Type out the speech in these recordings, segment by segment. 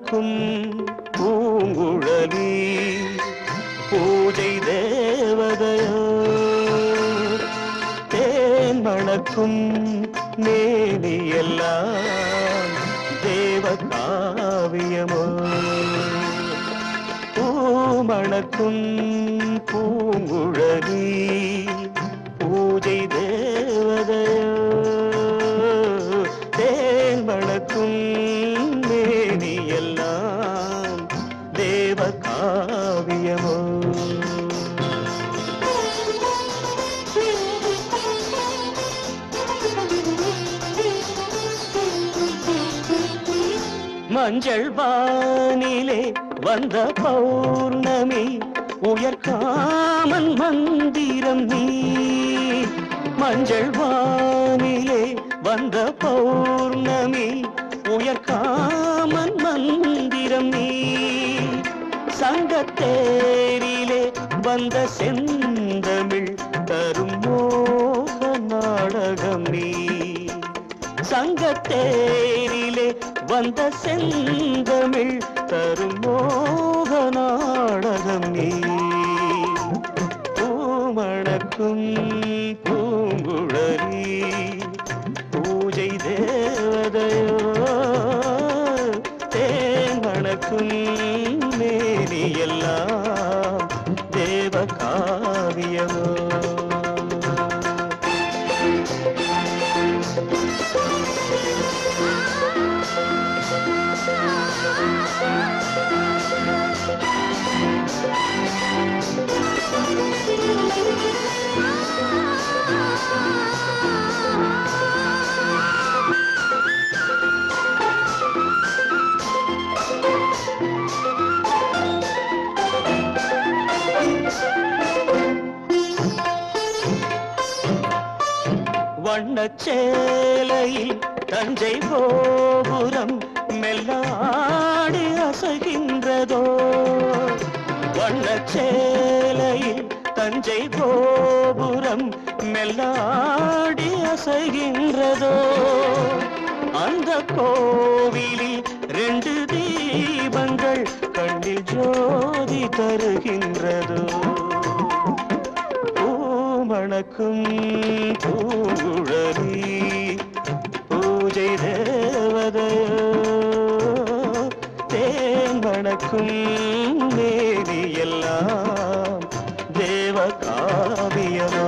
மணக்கும் பூங்குழலி பூஜை தேவதையோ தேன் மணக்கும் மேனியெல்லாம் தேவ காவியமோ பூமணக்கும் பூங்குழலி பூஜை தேவதையோ தேன் மணக்கும் மேனியெல்லாம் தேவ காவியமோ மஞ்சள் வானிலே வந்த பௌர்ணமி உயர்காமன் மந்திரம் நீ மஞ்சள் வானிலே வந்த பௌர்ணமி உயர்காமன் மந்திரம் நீ சங்கத்தேரிலே வந்த செந்தமிழ் தரும் மோக நாடகம் நீ சங்கத்தேரிலே வந்த செந்தமிழ் தரும் மோக நாடகம் நீ பூமணக்கும் பூங்குழலி பூஜை தேவதையோ தேன் மணக்கும் மேனியெல்லாம் தேவ காவியமோ வண்ணச்சேலையில் தஞ்சை கோபுரம் மெல்லாடி அசைகின்றதோ வண்ணச்சேலையில் தஞ்சை கோபுரம் மெல்லாடி அசைகின்றதோ அந்த கோவிலில் 2 தீபங்கள் கண்ணில் ஜோதி தருகின்றதோ மணக்கும் பூங்குழலி பூஜை தேவதையோ தேன் மணக்கும் மேனியெல்லாம் தேவ காவியமோ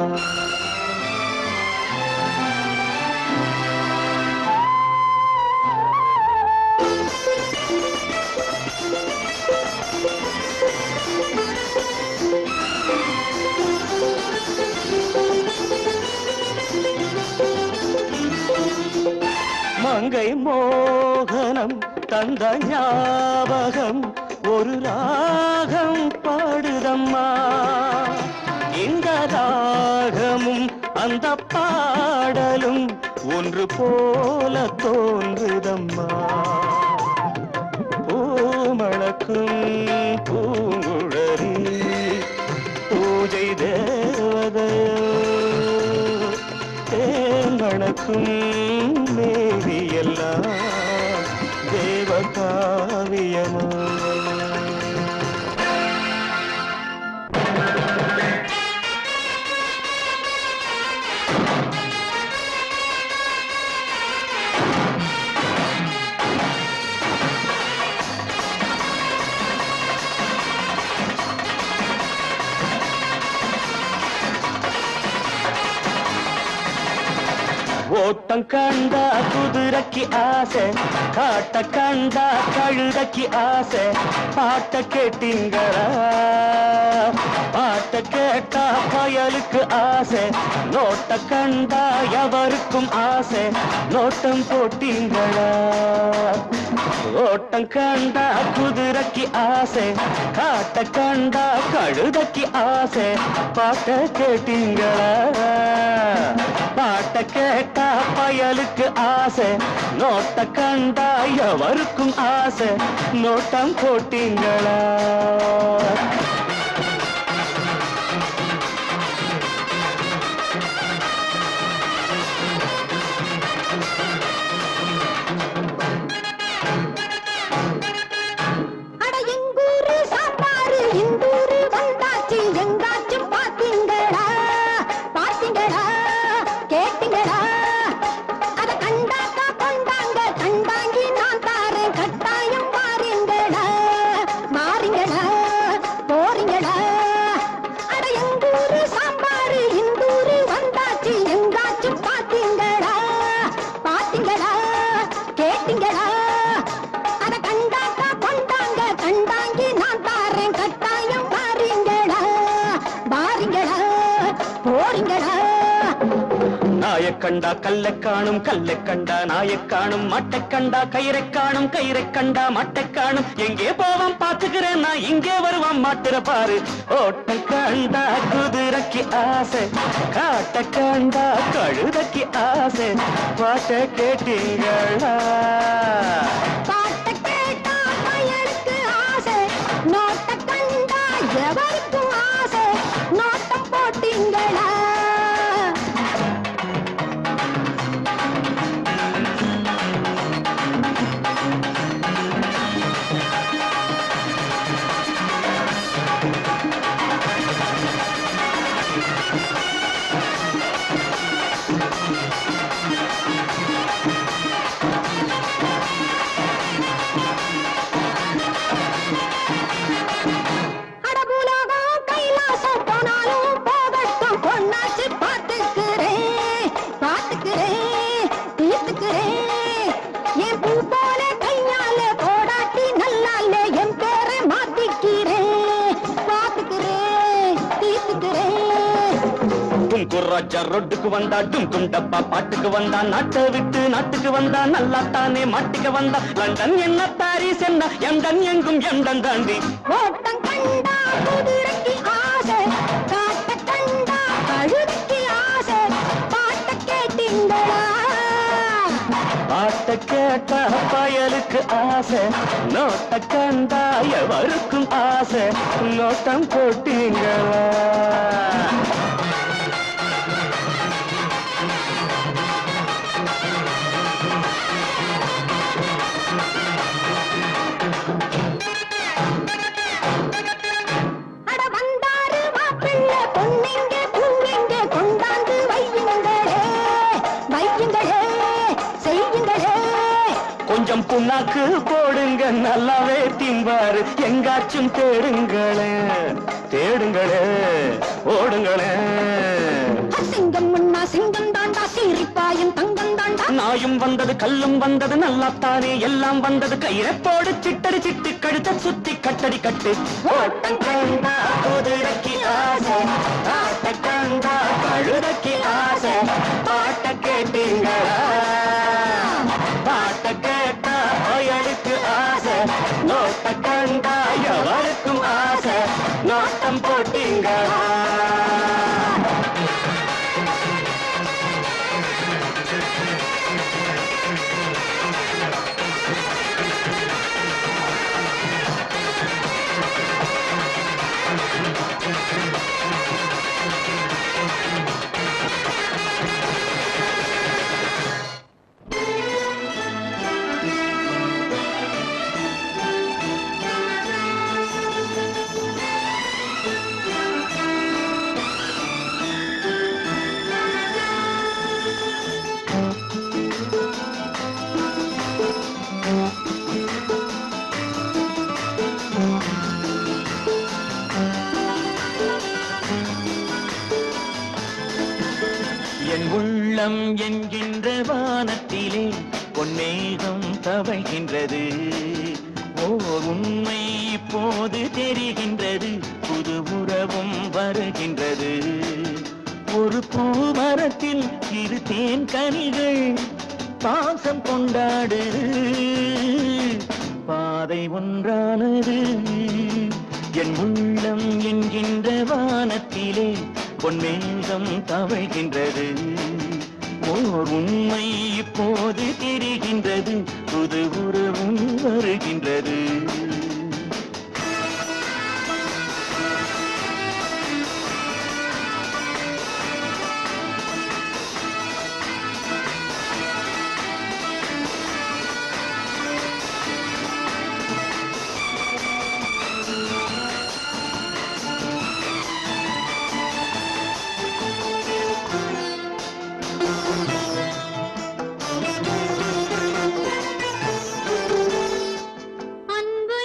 மங்கை மோகனம் தந்த ஞாபகம் ஒரு ராகம் பாடுதம்மா இந்த ராகமும் அந்த பாடலும் ஒன்று போல தோன்றுதம்மா பூமணக்கும் பூங்குழலி பூஜை தேவதையோ தேன் மணக்கும் மேனியெல்லாம் தேவ காவியமோ ஓட்டம் கண்டா குதிரைக்கு ஆசை காட்ட கண்டா கழுதைக்கு ஆசை பாட்ட கேட்டீங்களா பாட்ட கேட்டா பயலுக்கு ஆசை நோட்ட கண்டா எவருக்கும் ஆசை நோட்டம் போட்டீங்களா ஓட்டம் கண்டா குதிரைக்கு ஆசை காட்ட கண்டா கழுதைக்கு ஆசை பாட்ட கேட்டீங்களா பாட்ட கேட்டா பயலுக்கு ஆசை நோட்ட கண்டா எவருக்கும் ஆசை நோட்டம் போட்டீங்களா நாயக் கண்டா கல்லை காணும், கல்லை கண்டா நாயக் காணும், மாட்டை கண்டா கயிறை காணும், கயிறை கண்டா மாட்டை காணும். எங்கே போவான் பாத்துக்கிறேன் நான், இங்கே வருவான் மாட்டுற பாரு. ஓட்ட கண்டா குதிரைக்கு ஆசை, காட்ட கண்டா கழுதைக்கு ஆசை. பாட்ட கேட்டீங்களா? பாட்ட கேட்டா பயலுக்கு ஆசை, நோட்ட கண்டா எவருக்கும் ஆசை. நோட்டம் போட்டீங்களா? அடபுலகம் கைலாசம் போனாலும் போகட்டும், பொண்ணாச்சு பார்த்துக்கிறேன், பார்த்துக்கிறேன், தீர்த்துக்கிறேன். என் பூ போல கையால போடாட்டி நல்லாலே என் பேரை மாத்திக்கிறேன், பார்த்துக்கிறேன், தீர்த்துக்கிறேன். குர்ராஜா ரோட்டுக்கு வந்தா, டும் டப்பா பாட்டுக்கு வந்தா, நாட்டை விட்டு நாட்டுக்கு வந்தா, நல்லா தானே மாட்டுக்க வந்தா. லண்டன் என்ன பாரிஸ் என்ன, எண்டன் எங்கும் எண்டன் தாண்டி. ஓட்டம் கண்டா குதிரைக்கு ஆசை, காட்ட கண்டா கழுதைக்கு ஆசை. பாட்ட கேட்டீங்களா? பாட்ட கேட்டா பயலுக்கு ஆசை, நோட்ட கண்டா எவருக்கும் ஆசை. நோட்டம் போட்டீங்களா? அட வந்தாரு மாப்பிள்ளை, பொண்ணுங்க பூவெங்க கொண்டாந்து வையுங்களே, வையுங்களே, செய்யுங்களே. கொஞ்சம் புண்ணாக்கு போடுங்க, நல்லாவே திம்பாரு. எங்காச்சும் தேடுங்களே, தேடுங்களே, ஓடுங்களே. சிங்கம் முன்னா சிங்கம் தாண்டா, சீரிப்பாயும் தங்கம் தாண்டா. நாயும் வந்தது கல்லும் வந்தது, நல்லாத்தானே எல்லாம் வந்தது. கயிறை போடு சிட்டடி சிட்டு, கழுத்த சுத்தி கட்டடி கட்டு. ஓட்டம் கண்டா குதிரைக்கு ஆசை, ஆட்ட கண்டா கழுதைக்கு ஆசை. பாட்ட கேட்டீங்களா? பாட்ட கேட்டா பயலுக்கு ஆசை, நோட்ட கண்டா எவருக்கும் ஆசை. நோட்டம் போட்டீங்களா? என் உள்ளம் என்கின்ற வானத்திலே பொன்னேகம் தவழ்கின்றது. ஓர் உண்மை இப்போது தெரிகின்றது, புது உறவும் வருகின்றது. ஒரு பூமரத்தில் இரு தேன் கனிகள் பாசம் கொண்டாடுது, பாதை ஒன்றானது. என் உள்ளம் என்கின்ற வானத்திலே பொன்மேகம் தவழ்கின்றது. ஓர் உண்மை இப்போது தெரிகின்றது, புது உறவும் வருகின்றது. அன்பு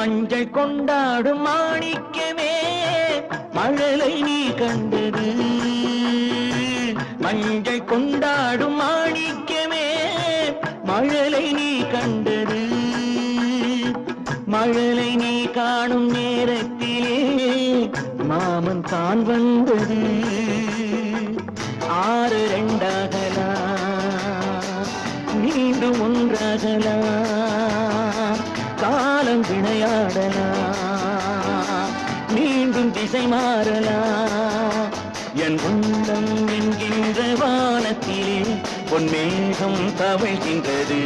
மஞ்சள் கொண்டாடும் மாணிக்கமே மழலை நீ கண்டது. மஞ்சள் கொண்டாடும் மாணிக்கமே மழலை நீ கண்டது. மழலை நீ காணும் நேரத்திலே மாமன் தான் வந்தது. 6 2ஆகலாம், மீண்டும் ஒன்றாகலாம். காலம் விளையாடலாம், மீண்டும் திசை மாறலாம். என் உள்ளம் என்கின்ற வானத்திலே பொன்மேகம் தவழ்கின்றது.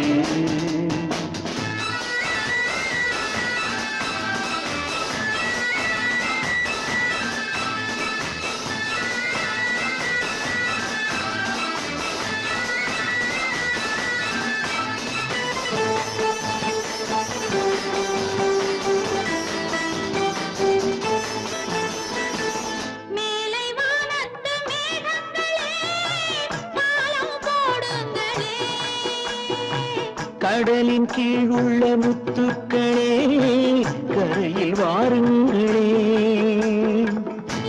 கடலின் கீழ் உள்ள முத்துக்களே கரையில் வாருங்களே.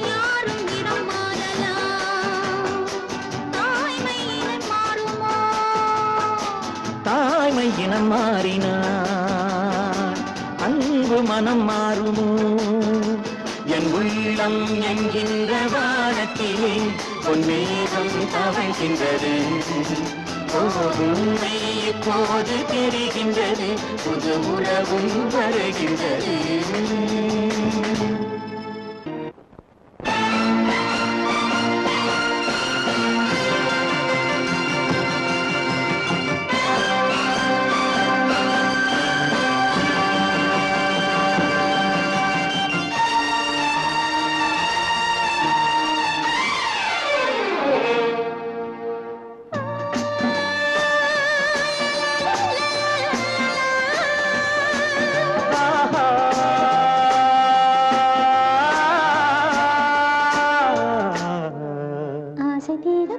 யாரும் இனம் மாறலாம், தாய்மை இனம் மாறுமோ? தாய்மை இனம் மாறினார் அன்பு மனம் மாறுமோ? என் உள்ளம் என்கின்ற வானத்திலே பொன்மேகம் தவழ்கின்றது. உண்மை இப்போது தெரிகின்றது, புது உறவும் வருகின்றது.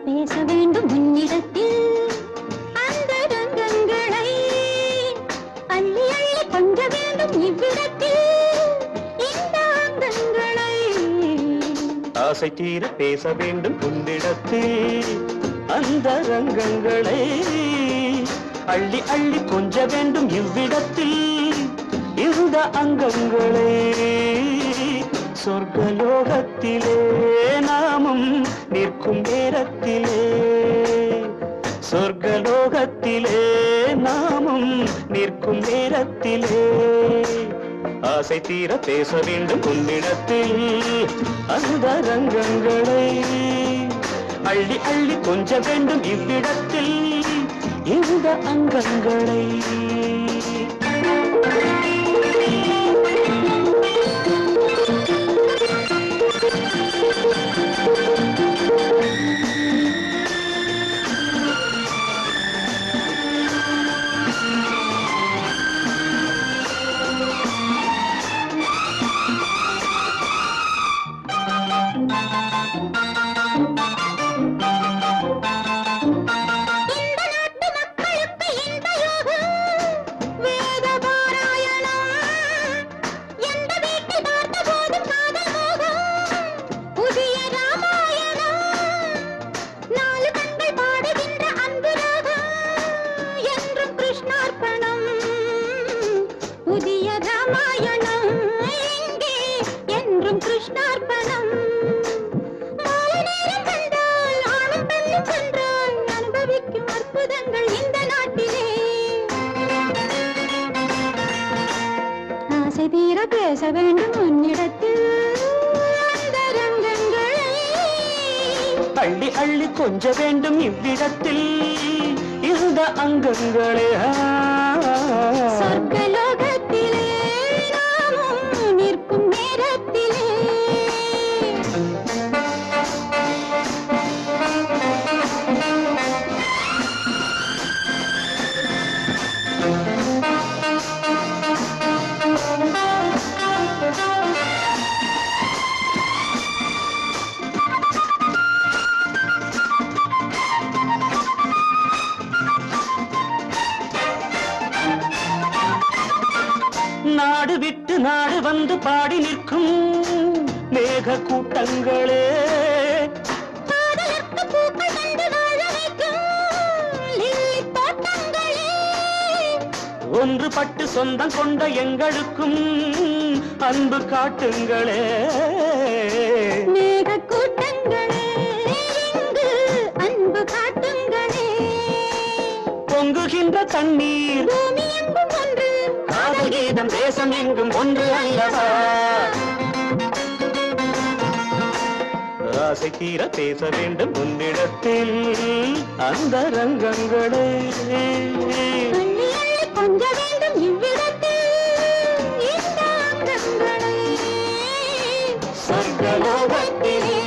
பேச வேண்டும் உன்னிடத்தில் அந்த ரங்கங்களை அள்ளி அள்ளி கொஞ்ச வேண்டும் இவ்விடத்தில் இந்த அங்கங்களை. ஆசை தீர பேச வேண்டும் உன்னிடத்தில் அந்த ரங்கங்களை அள்ளி அள்ளி கொஞ்ச வேண்டும் இவ்விடத்தில் இந்த அங்கங்களை. சொர்க்கலோகத்திலே நாமும் நிற்கும் நேரத்திலே, சொர்க்கலோகத்திலே நாமும் நிற்கும் நேரத்திலே ஆசை தீர பேச வேண்டும் உன்னிடத்தில் அந்த ரங்கங்களை அள்ளி அள்ளி கொஞ்ச வேண்டும் இவ்விடத்தில் இந்த அங்கங்களை. கிருஷ்ணார்ப்பணம் மாலை நேரம் கண்டால் ஆணும் பெண்ணும் சென்றால் அனுபவிக்கும் அற்புதங்கள் இந்த நாட்டிலே. ஆசை தீர பேச வேண்டும் உன்னிடத்தில் அந்த ரங்கங்களை அள்ளி அள்ளி கொஞ்ச வேண்டும் இவ்விடத்தில் இந்த அங்கங்களே. சொர்க்கலோகத்திலே நாமும் நிற்கும் நேரத்திலே வந்து பாடி நிற்கும் மேக கூட்டங்களே, காதலுக்கு பூக்கள் கண்டு வாழ வைக்கும் லில்லி தோட்டங்களே, ஒன்றுபட்டு சொந்தம் கொண்ட எங்களுக்கும் அன்பு காட்டுங்களே. மேக கூட்டங்களே இங்கு அன்பு காட்டுங்களே. பொங்குகின்ற தண்ணீர் பூமி எங்கும் ஒன்று, காதல் கீதம் தேசம் எங்கும் ஒன்று அல்லவா. ஆசை தீர பேச வேண்டும் உன்னிடத்தில் அந்த ரங்கங்களே. அள்ளி அள்ளி கொஞ்ச வேண்டும் இவ்விடத்தில் இந்த அங்கங்களே. சொர்க்கலோகத்திலே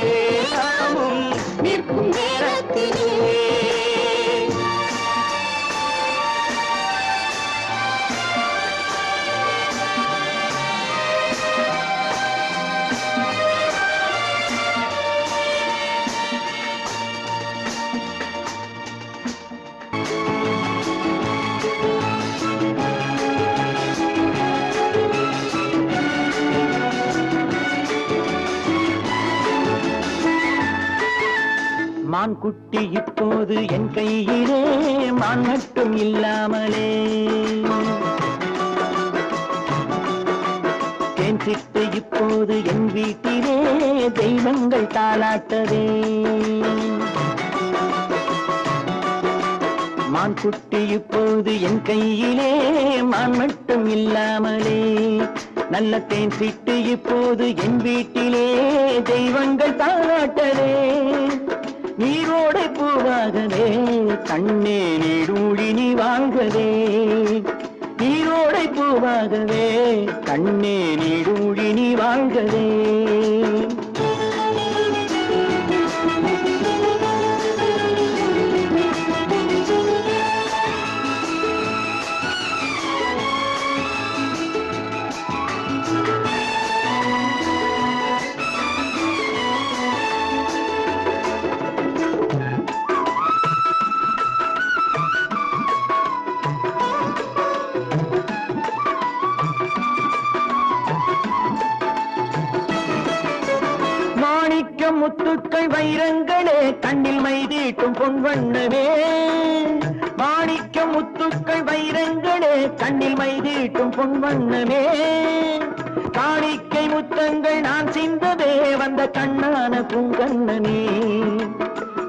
நாமும் நிற்கும் நேரத்திலே. மான் குட்டி இப்போது என் கையிலே, மான் மட்டும் இல்லாமலே. தேன் சிட்டு இப்போது என் வீட்டிலே, தெய்வங்கள் தாலாட்டதே. மான் குட்டி இப்போது என் கையிலே, மான் மட்டும் இல்லாமலே. நல்ல தேன் சிட்டு இப்போது என் வீட்டிலே, தெய்வங்கள் தாலாட்டதே. நீரோடை பூவாகவே கண்ணே நீடூழி நீ வாழ்கவே. நீரோடை பூவாகவே கண்ணே நீடூழி நீ வாழ்கவே. முத்துக்கள் வைரங்களே கண்ணில் மைதீட்டும் பொன்வண்ணமே. மாணிக்க முத்துக்கள் வைரங்களே கண்ணில் மைதீட்டும் பொன்வண்ணமே. காணிக்கை முத்தங்கள் நான் சிந்ததே வந்த கண்ணான பூங்கண்ணனே.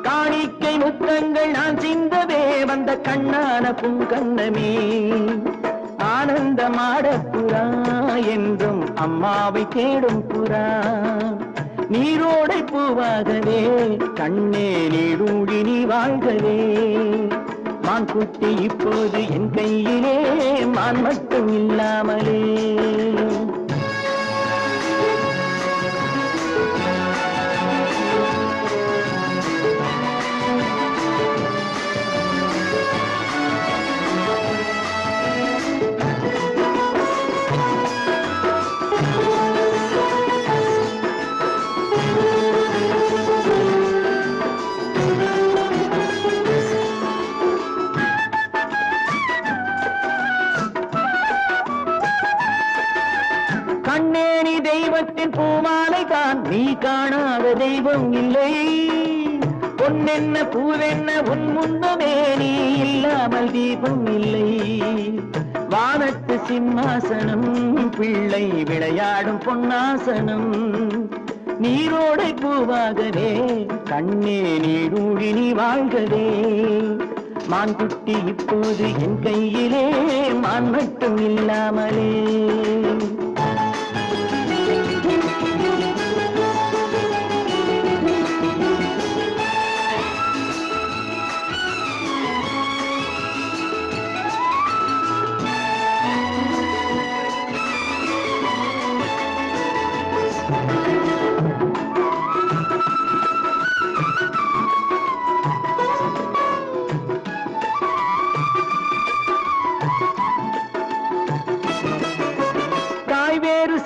காணிக்கை முத்தங்கள் நான் சிந்ததே வந்த கண்ணான பூங்கண்ணமே. ஆனந்தமாட புறா என்றும் அம்மாவை தேடும் புறா. நீரோடை பூவாகவே கண்ணே நீடூழி நீ வாழ்கவே. மான் குட்டி இப்போது என் கையிலே, மான் மட்டும் இல்லாமலே. கண்ணேனி தெய்வத்தின் பூமாலை தான், நீ காணாத தெய்வம் இல்லை. பொன்னென்ன பூவென்ன உன் முன்னமே, நீ இல்லாமல் தீபம் இல்லை. வானத்து சிம்மாசனம் பிள்ளை விளையாடும் பொன்னாசனம். நீரோடை பூவாகவே கண்ணே நீடூழி நீ வாழ்கவே. மான் குட்டி இப்போது என் கையிலே, மான் மட்டும் இல்லாமலே.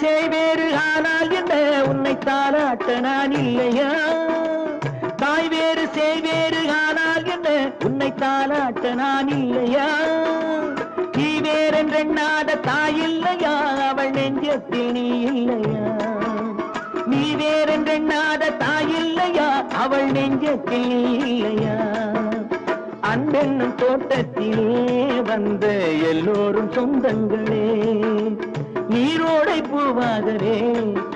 சேவேறு ஆனால் என்ன உன்னை தாலாட்ட நான் இல்லையா. தாய் வேறு சேவேறு ஆனால் என்ன உன்னை தாலாட்ட நான் இல்லையா. நீ வேறென்றெண்ணாத தாய் இல்லையா, அவள் நெஞ்சில் நெஞ்சத்தில் நீ இல்லையா? நீ வேறென்றெண்ணாத தாய் இல்லையா? அவள் நெஞ்சத்தில் நீ இல்லையா? அன்பென்னும் தோட்டத்திலே வந்த எல்லோரும் சொந்தங்களே, நீரோடை பூவாகவே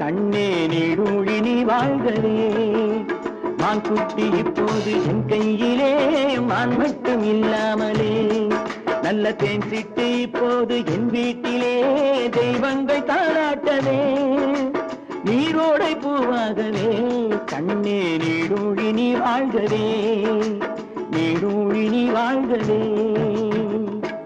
கண்ணே நீடூழி நீ வாழ்கவே. மான் குட்டி இப்போது என் கையிலே, மான் மட்டும் இல்லாமலே. நல்ல தேன் சிட்டு இப்போது என் வீட்டிலே, தெய்வங்கள் தாளாட்டவே. நீரோடை பூவாகவே கண்ணே நீடூழி நீ வாழ்கவே, நீடூழி நீ வாழ்கவே.